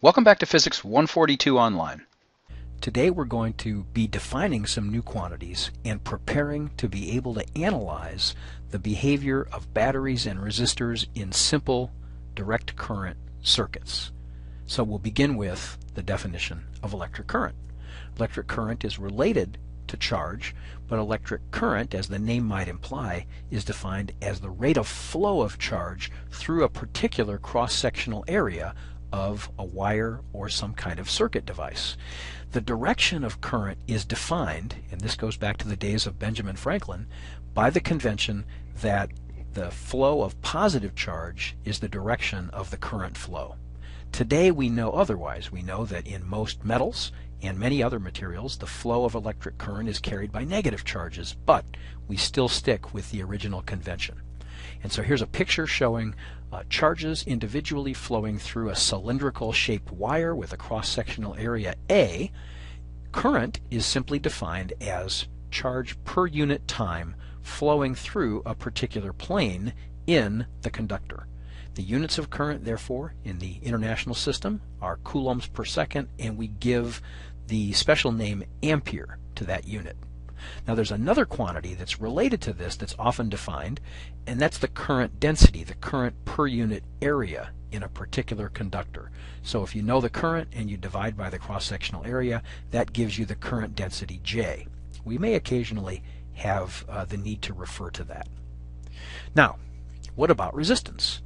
Welcome back to Physics 142 Online. Today we're going to be defining some new quantities and preparing to be able to analyze the behavior of batteries and resistors in simple direct current circuits. So we'll begin with the definition of electric current. Electric current is related to charge, but electric current, as the name might imply, is defined as the rate of flow of charge through a particular cross-sectional area of a wire or some kind of circuit device. The direction of current is defined, and this goes back to the days of Benjamin Franklin, by the convention that the flow of positive charge is the direction of the current flow. Today we know otherwise. We know that in most metals and many other materials the flow of electric current is carried by negative charges, but we still stick with the original convention. And so here's a picture showing charges individually flowing through a cylindrical shaped wire with a cross-sectional area A. Current is simply defined as charge per unit time flowing through a particular plane in the conductor. The units of current, therefore, in the international system are coulombs per second, and we give the special name ampere to that unit. Now there's another quantity that's related to this that's often defined, and that's the current density, the current per unit area in a particular conductor. So if you know the current and you divide by the cross-sectional area, that gives you the current density J. We may occasionally have the need to refer to that. Now, what about resistance?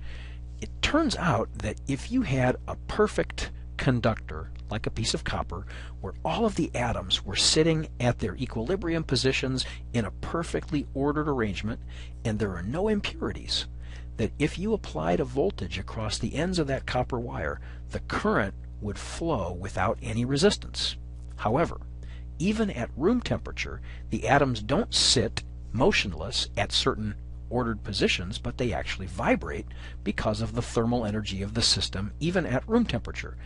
It turns out that if you had a perfect conductor, like a piece of copper, where all of the atoms were sitting at their equilibrium positions in a perfectly ordered arrangement, and there are no impurities, that if you applied a voltage across the ends of that copper wire, the current would flow without any resistance. However, even at room temperature, the atoms don't sit motionless at certain ordered positions, but they actually vibrate because of the thermal energy of the system even at room temperature.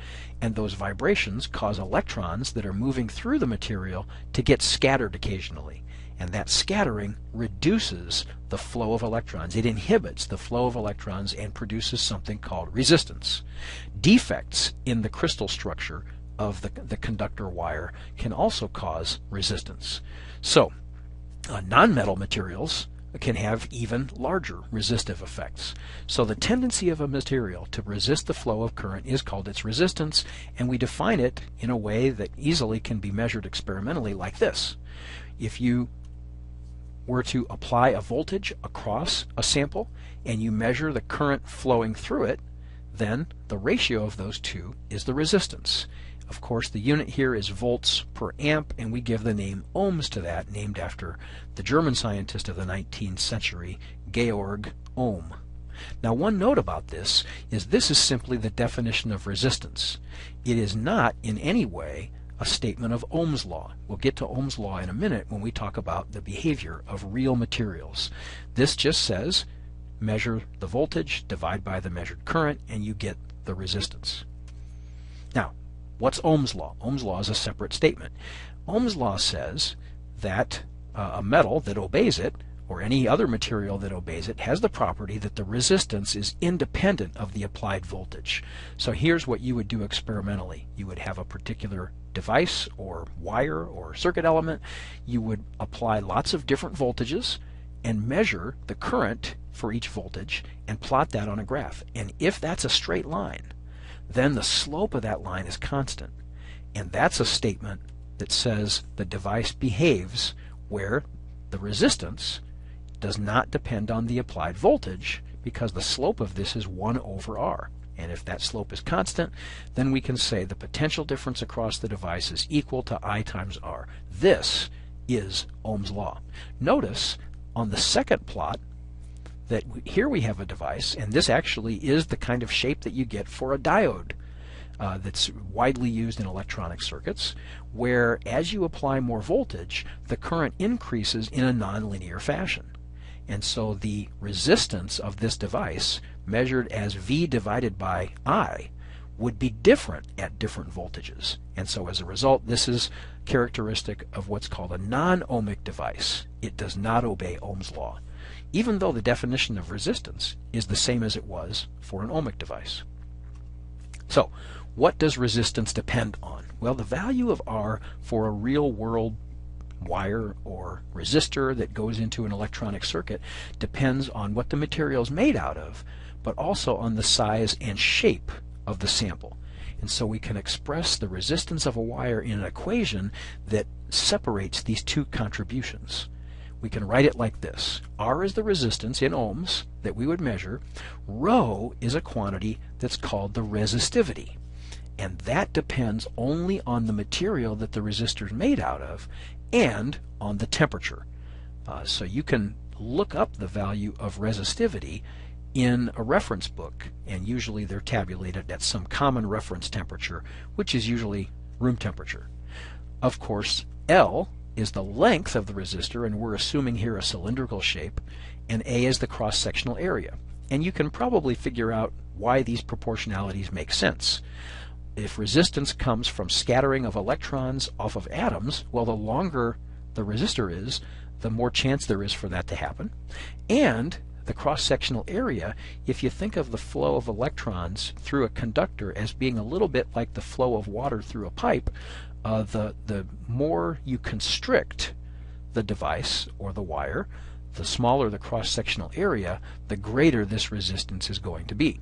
And those vibrations cause electrons that are moving through the material to get scattered occasionally. And that scattering reduces the flow of electrons. It inhibits the flow of electrons and produces something called resistance. Defects in the crystal structure of the conductor wire can also cause resistance. So, non-metal materials can have even larger resistive effects. So the tendency of a material to resist the flow of current is called its resistance, and we define it in a way that easily can be measured experimentally like this. If you were to apply a voltage across a sample and you measure the current flowing through it, then the ratio of those two is the resistance. Of course, the unit here is volts per amp, and we give the name ohms to that, named after the German scientist of the 19th century, Georg Ohm. Now, one note about this is simply the definition of resistance. It is not in any way a statement of Ohm's law. We'll get to Ohm's law in a minute when we talk about the behavior of real materials. This just says measure the voltage, divide by the measured current, and you get the resistance. Now, what's Ohm's law? Ohm's law is a separate statement. Ohm's law says that a metal that obeys it, or any other material that obeys it, has the property that the resistance is independent of the applied voltage. So here's what you would do experimentally. You would have a particular device or wire or circuit element. You would apply lots of different voltages and measure the current for each voltage and plot that on a graph. And if that's a straight line, then the slope of that line is constant. And that's a statement that says the device behaves where the resistance does not depend on the applied voltage, because the slope of this is 1 over R. And if that slope is constant, then we can say the potential difference across the device is equal to I times R. This is Ohm's law. Notice on the second plot that here we have a device, and this actually is the kind of shape that you get for a diode that's widely used in electronic circuits, where as you apply more voltage, the current increases in a nonlinear fashion. And so the resistance of this device, measured as V divided by I, would be different at different voltages. And so as a result, this is characteristic of what's called a non-ohmic device. It does not obey Ohm's law, even though the definition of resistance is the same as it was for an ohmic device. So, what does resistance depend on? Well, the value of R for a real-world wire or resistor that goes into an electronic circuit depends on what the material is made out of, but also on the size and shape of the sample. And so we can express the resistance of a wire in an equation that separates these two contributions. We can write it like this. R is the resistance in ohms that we would measure. Rho is a quantity that's called the resistivity. And that depends only on the material that the resistor is made out of and on the temperature. So you can look up the value of resistivity in a reference book, and usually they're tabulated at some common reference temperature, which is usually room temperature. Of course, L is the length of the resistor, and we're assuming here a cylindrical shape, and A is the cross-sectional area. And you can probably figure out why these proportionalities make sense. If resistance comes from scattering of electrons off of atoms, well, the longer the resistor is, the more chance there is for that to happen. And the cross-sectional area, if you think of the flow of electrons through a conductor as being a little bit like the flow of water through a pipe, the more you constrict the device or the wire, the smaller the cross-sectional area, the greater this resistance is going to be.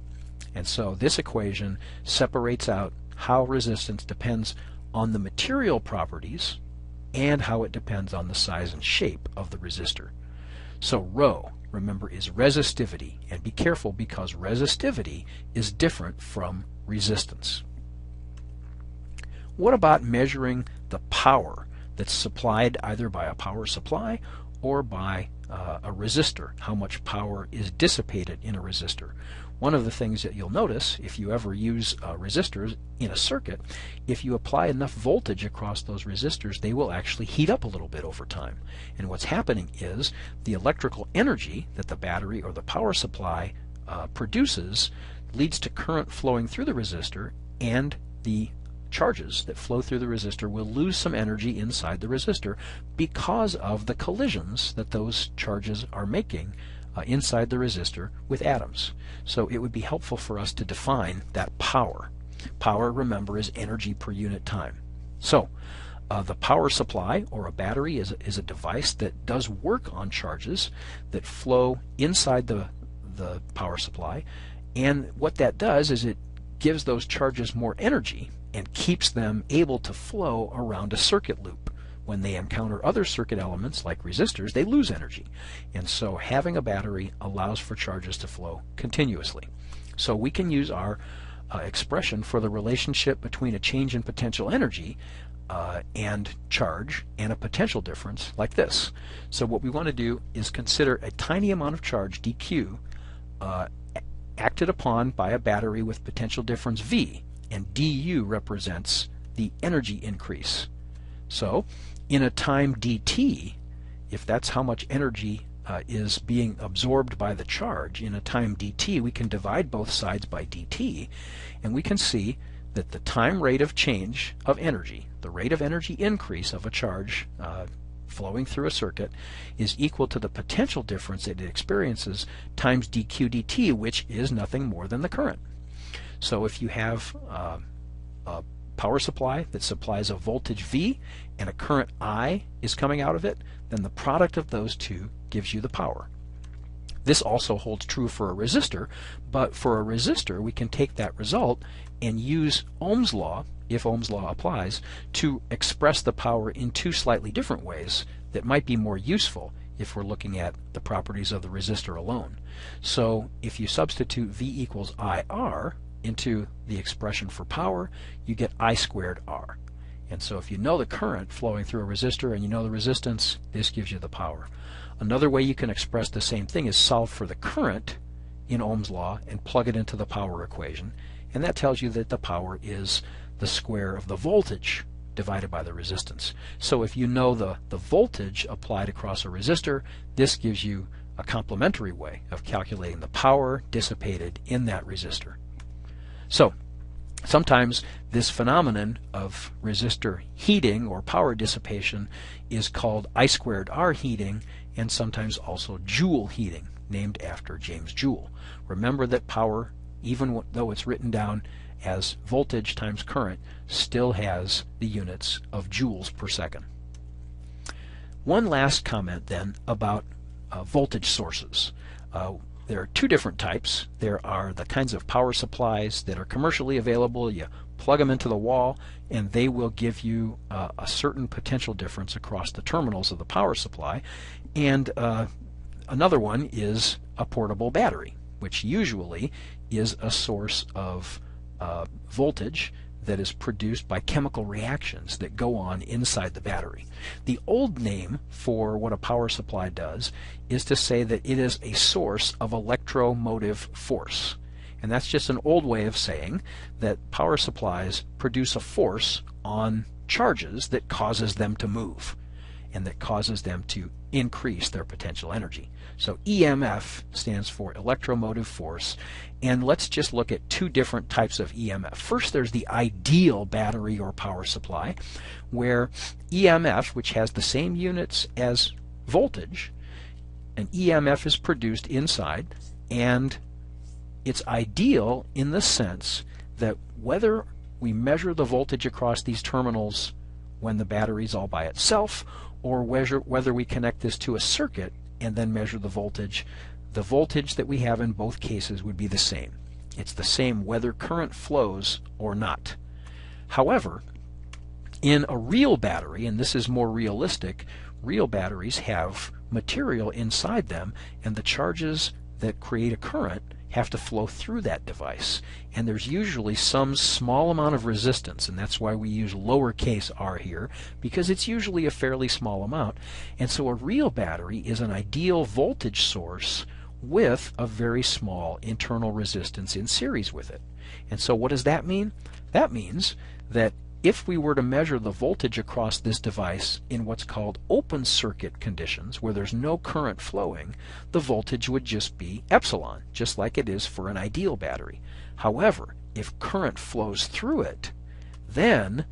And so this equation separates out how resistance depends on the material properties and how it depends on the size and shape of the resistor. So Rho, remember, is resistivity, and be careful because resistivity is different from resistance. What about measuring the power that's supplied either by a power supply or by a resistor? How much power is dissipated in a resistor? One of the things that you'll notice if you ever use resistors in a circuit, if you apply enough voltage across those resistors, they will actually heat up a little bit over time. And what's happening is the electrical energy that the battery or the power supply produces leads to current flowing through the resistor, and the charges that flow through the resistor will lose some energy inside the resistor because of the collisions that those charges are making inside the resistor with atoms. So it would be helpful for us to define that power. Power, remember, is energy per unit time. So the power supply or a battery is a device that does work on charges that flow inside the power supply, and what that does is it gives those charges more energy and keeps them able to flow around a circuit loop. When they encounter other circuit elements like resistors, they lose energy. And so having a battery allows for charges to flow continuously. So we can use our expression for the relationship between a change in potential energy and charge and a potential difference like this. So what we want to do is consider a tiny amount of charge, dq, acted upon by a battery with potential difference V, and du represents the energy increase. So in a time dt, if that's how much energy is being absorbed by the charge, in a time dt we can divide both sides by dt, and we can see that the time rate of change of energy, the rate of energy increase of a charge flowing through a circuit, is equal to the potential difference that it experiences times dq dt, which is nothing more than the current. So if you have a power supply that supplies a voltage V and a current I is coming out of it, then the product of those two gives you the power. This also holds true for a resistor, but for a resistor we can take that result and use Ohm's law, if Ohm's law applies, to express the power in two slightly different ways that might be more useful if we're looking at the properties of the resistor alone. So if you substitute V equals IR into the expression for power, you get I squared R. And so if you know the current flowing through a resistor and you know the resistance, this gives you the power. Another way you can express the same thing is solve for the current in Ohm's law and plug it into the power equation, and that tells you that the power is the square of the voltage divided by the resistance. So if you know the voltage applied across a resistor, this gives you a complementary way of calculating the power dissipated in that resistor. So sometimes this phenomenon of resistor heating or power dissipation is called I squared R heating, and sometimes also Joule heating, named after James Joule. Remember that power, even though it's written down as voltage times current still has the units of joules per second. One last comment then about voltage sources. There are two different types. There are the kinds of power supplies that are commercially available. You plug them into the wall and they will give you a certain potential difference across the terminals of the power supply. And another one is a portable battery, which usually is a source of voltage that is produced by chemical reactions that go on inside the battery. The old name for what a power supply does is to say that it is a source of electromotive force. And that's just an old way of saying that power supplies produce a force on charges that causes them to move and that causes them to increase their potential energy. So EMF stands for electromotive force, and let's just look at two different types of EMF. First, there's the ideal battery or power supply, where EMF, which has the same units as voltage, an EMF is produced inside, and it's ideal in the sense that whether we measure the voltage across these terminals when the battery's all by itself, or whether we connect this to a circuit and then measure the voltage that we have in both cases would be the same. It's the same whether current flows or not. However, in a real battery, and this is more realistic, real batteries have material inside them, and the charges that create a current have to flow through that device. And there's usually some small amount of resistance, and that's why we use lowercase r here, because it's usually a fairly small amount. And so a real battery is an ideal voltage source with a very small internal resistance in series with it. And so what does that mean? That means that if we were to measure the voltage across this device in what's called open circuit conditions, where there's no current flowing, the voltage would just be epsilon, just like it is for an ideal battery. However, if current flows through it, then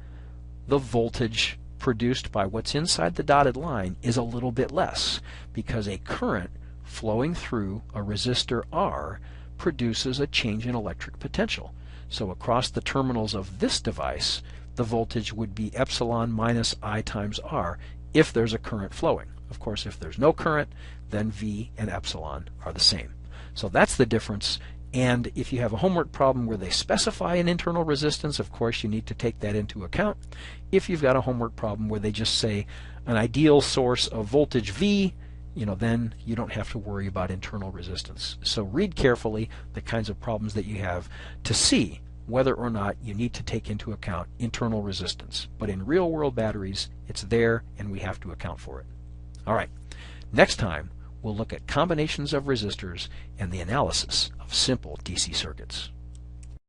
the voltage produced by what's inside the dotted line is a little bit less, because a current flowing through a resistor R produces a change in electric potential. So across the terminals of this device, the voltage would be epsilon minus I times R if there's a current flowing. Of course, if there's no current, then V and epsilon are the same. So that's the difference. And if you have a homework problem where they specify an internal resistance, of course you need to take that into account. If you've got a homework problem where they just say an ideal source of voltage V, then you don't have to worry about internal resistance. So read carefully the kinds of problems that you have to see whether or not you need to take into account internal resistance. But in real-world batteries, it's there and we have to account for it. All right, next time we'll look at combinations of resistors and the analysis of simple DC circuits.